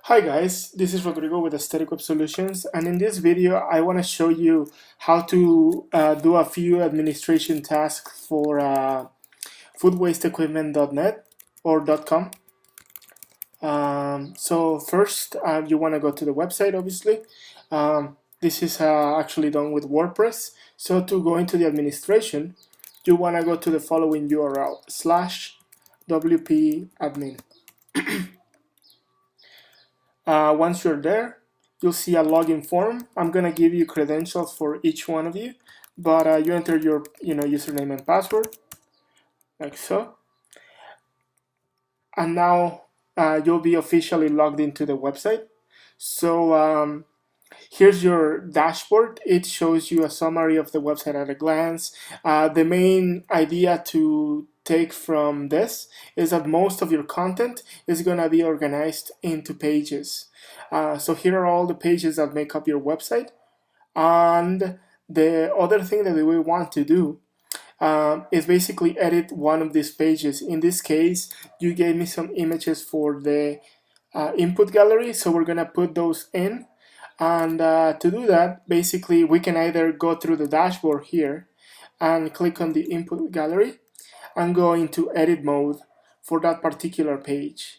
Hi guys, this is Rodrigo with Aesthetic Web Solutions, and in this video I want to show you how to do a few administration tasks for foodwasteequipment.net or .com. So first you want to go to the website, obviously. This is actually done with WordPress. So to go into the administration, you want to go to the following URL, /wp-admin. Once you're there, you'll see a login form. I'm gonna give you credentials for each one of you, but you enter your username and password like so, and now you'll be officially logged into the website. So here's your dashboard. It shows you a summary of the website at a glance. The main idea to take from this is that most of your content is going to be organized into pages. So here are all the pages that make up your website. And the other thing that we want to do is basically edit one of these pages. In this case, you gave me some images for the input gallery, so we're going to put those in. And to do that, basically, we can either go through the dashboard here and click on the input gallery and go into edit mode for that particular page.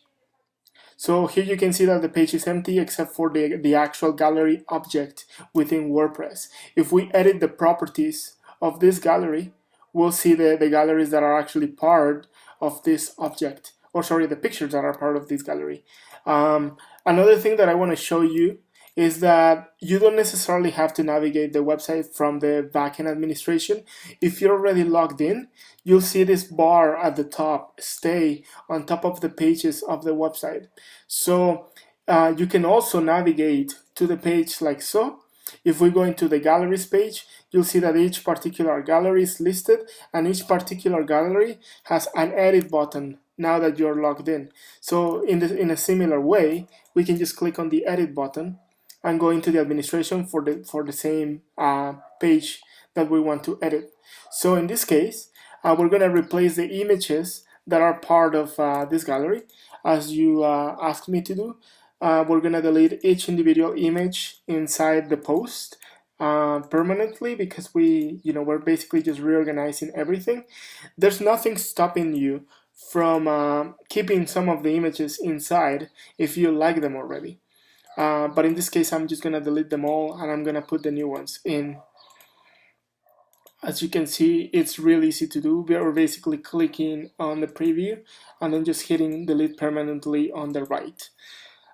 So here you can see that the page is empty except for the actual gallery object within WordPress. If we edit the properties of this gallery, we'll see the galleries that are actually part of this object, or sorry, the pictures that are part of this gallery. Another thing that I want to show you is that you don't necessarily have to navigate the website from the backend administration. If you're already logged in, you'll see this bar at the top, stay on top of the pages of the website. So you can also navigate to the page like so. If we go into the galleries page, you'll see that each particular gallery is listed and each particular gallery has an edit button now that you're logged in. So in a similar way, we can just click on the edit button and go into the administration for the same page that we want to edit. So in this case, we're going to replace the images that are part of this gallery, as you asked me to do. We're going to delete each individual image inside the post permanently because we're basically just reorganizing everything. There's nothing stopping you from keeping some of the images inside if you like them already. But in this case, I'm just gonna delete them all and I'm gonna put the new ones in. As you can see, it's really easy to do. We are basically clicking on the preview and then just hitting delete permanently on the right.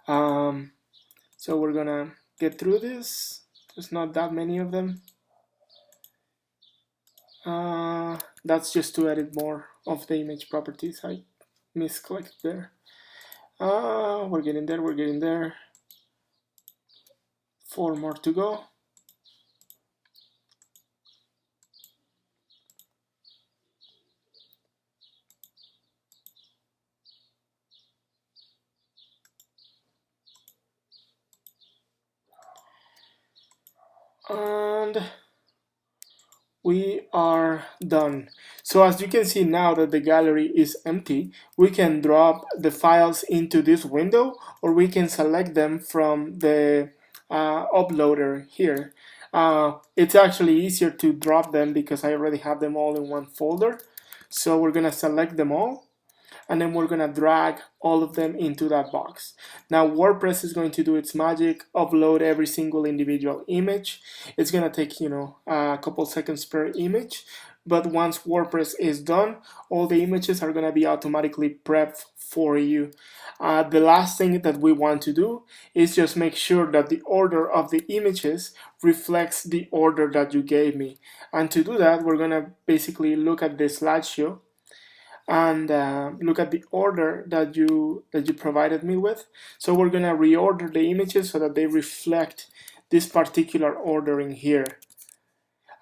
So we're gonna get through this. There's not that many of them. That's just to edit more of the image properties. I misclicked there. We're getting there. 4 more to go. And we are done. So as you can see now that the gallery is empty, we can drop the files into this window, or we can select them from the uploader here. It's actually easier to drop them because I already have them all in one folder. So we're gonna select them all, and then we're gonna drag all of them into that box. Now WordPress is going to do its magic, upload every single individual image. It's gonna take a couple seconds per image, but once WordPress is done, all the images are gonna be automatically prepped for you. The last thing that we want to do is just make sure that the order of the images reflects the order that you gave me. And to do that, we're gonna basically look at the slideshow and look at the order that you provided me with. So we're gonna reorder the images so that they reflect this particular ordering here.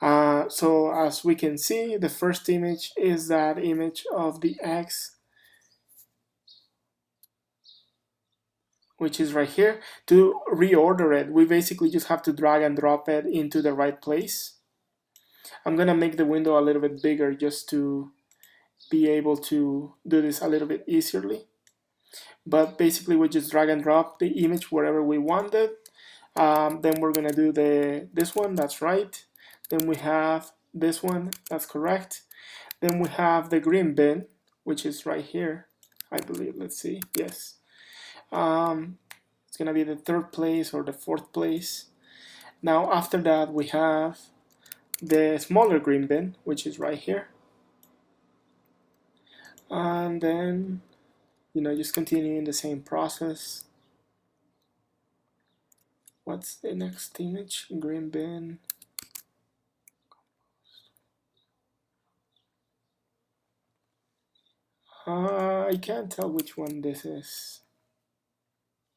So as we can see, the first image is that image of the X, which is right here. To reorder it, we basically just have to drag and drop it into the right place. I'm gonna make the window a little bit bigger just to be able to do this a little bit easily. but basically we just drag and drop the image wherever we want it. Then we're gonna do this one, that's right. Then we have this one, that's correct. Then we have the green bin, which is right here, I believe. Let's see, yes. It's gonna be the third place or the fourth place. Now after that we have the smaller green bin, which is right here. And then, just continuing the same process. What's the next image? Green bin. I can't tell which one this is.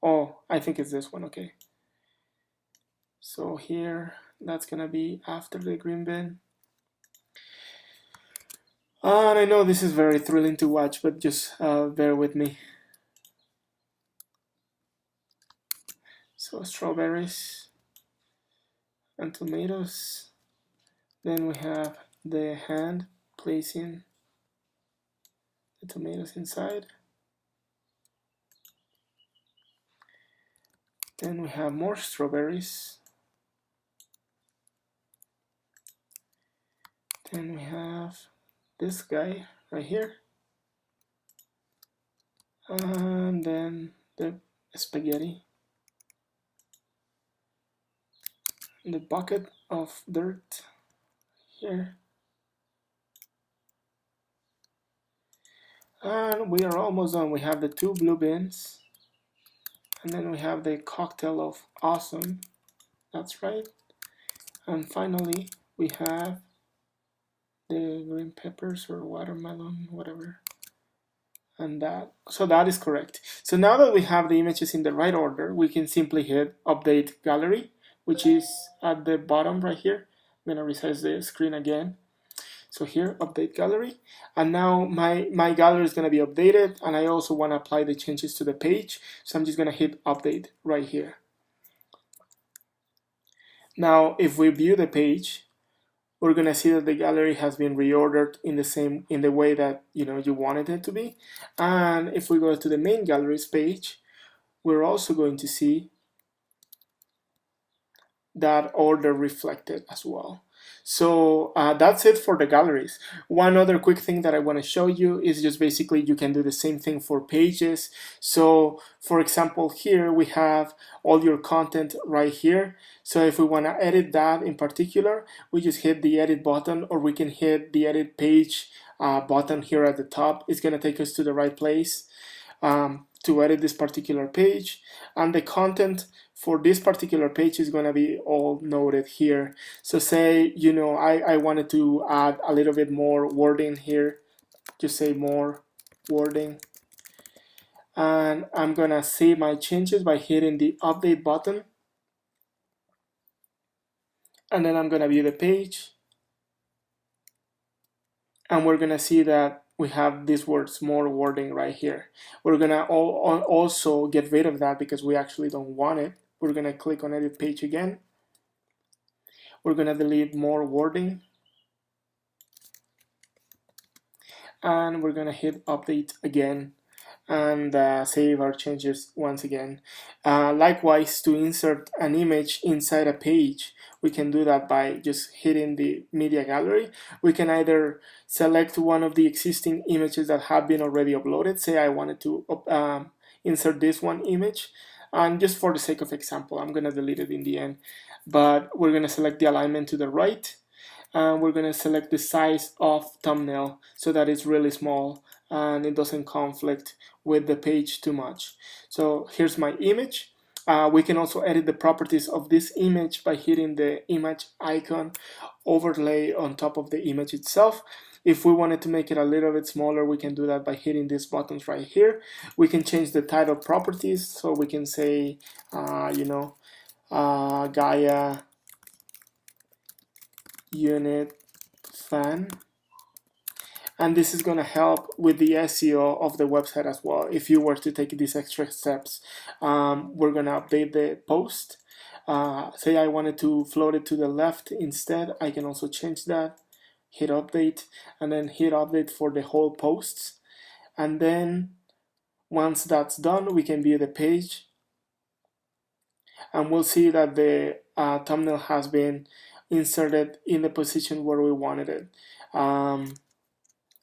Oh, I think it's this one, okay. So here, that's gonna be after the green bin. And I know this is very thrilling to watch, but just bear with me. So strawberries and tomatoes. Then we have the hand placing the tomatoes inside. Then we have more strawberries. Then we have this guy right here. And then the spaghetti. The bucket of dirt here. And we are almost done. We have the two blue bins. And then we have the cocktail of awesome. That's right. And finally, we have the green peppers or watermelon, whatever. And that. So that is correct. So now that we have the images in the right order, we can simply hit Update Gallery, which is at the bottom right here. I'm going to resize the screen again. So here, Update Gallery. And now my gallery is going to be updated, and I also want to apply the changes to the page. So I'm just going to hit Update right here. Now, if we view the page, we're going to see that the gallery has been reordered in the way that you wanted it to be. And if we go to the main galleries page, we're also going to see that order reflected as well. So that's it for the galleries. One other quick thing that I want to show you is just basically you can do the same thing for pages. So for example, here we have all your content right here. So if we want to edit that in particular, we just hit the edit button, or we can hit the edit page button here at the top. It's going to take us to the right place to edit this particular page, and the content for this particular page is going to be all noted here. So say, I wanted to add a little bit more wording here, just say more wording. And I'm going to save my changes by hitting the update button. And then I'm going to view the page. And we're going to see that we have these words, more wording right here. We're going to also get rid of that because we actually don't want it. We're going to click on edit page again. We're going to delete more wording. And we're going to hit update again and save our changes once again. Likewise, to insert an image inside a page, we can do that by just hitting the media gallery. We can either select one of the existing images that have been already uploaded. Say I wanted to insert this one image. And just for the sake of example, I'm going to delete it in the end. But we're going to select the alignment to the right. And we're going to select the size of thumbnail so that it's really small and it doesn't conflict with the page too much. So here's my image. We can also edit the properties of this image by hitting the image icon overlay on top of the image itself. If we wanted to make it a little bit smaller, we can do that by hitting these buttons right here. We can change the title properties, so we can say, Gaia unit fan. And this is going to help with the SEO of the website as well. If you were to take these extra steps, we're going to update the post. Say I wanted to float it to the left instead, I can also change that. Hit update and then hit update for the whole posts. And then Once that's done, we can view the page, and we'll see that the thumbnail has been inserted in the position where we wanted it.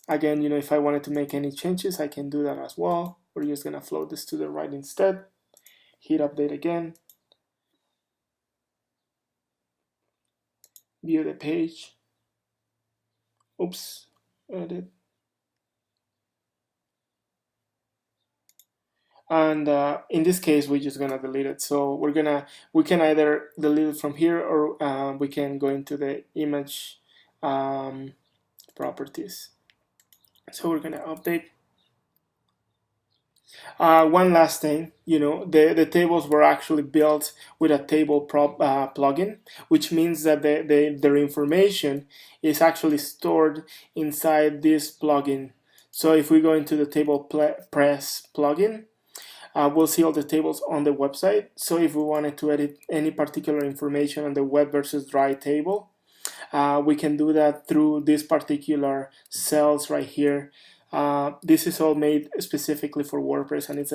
Again, if I wanted to make any changes, I can do that as well. We're just gonna float this to the right instead. Hit update again. View the page. Oops, edit. And in this case, we're just gonna delete it. So we can either delete it from here, or we can go into the image properties. So we're gonna update. One last thing, the tables were actually built with a table plugin, which means that their information is actually stored inside this plugin. So if we go into the table press plugin, we'll see all the tables on the website. So if we wanted to edit any particular information on the web versus dry table, we can do that through these particular cells right here. This is all made specifically for WordPress, and it's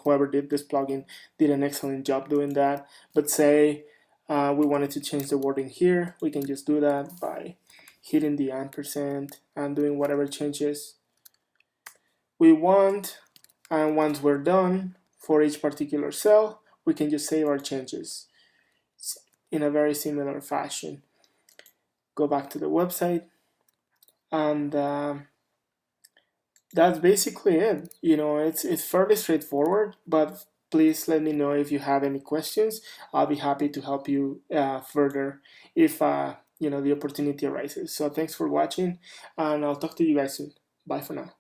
whoever did this plugin did an excellent job doing that. But say we wanted to change the wording here, we can just do that by hitting the ampersand and doing whatever changes we want. And once we're done for each particular cell, we can just save our changes in a very similar fashion. Go back to the website, and that's basically it. It's fairly straightforward, but please let me know if you have any questions. I'll be happy to help you further if the opportunity arises. So thanks for watching, and I'll talk to you guys soon. Bye for now.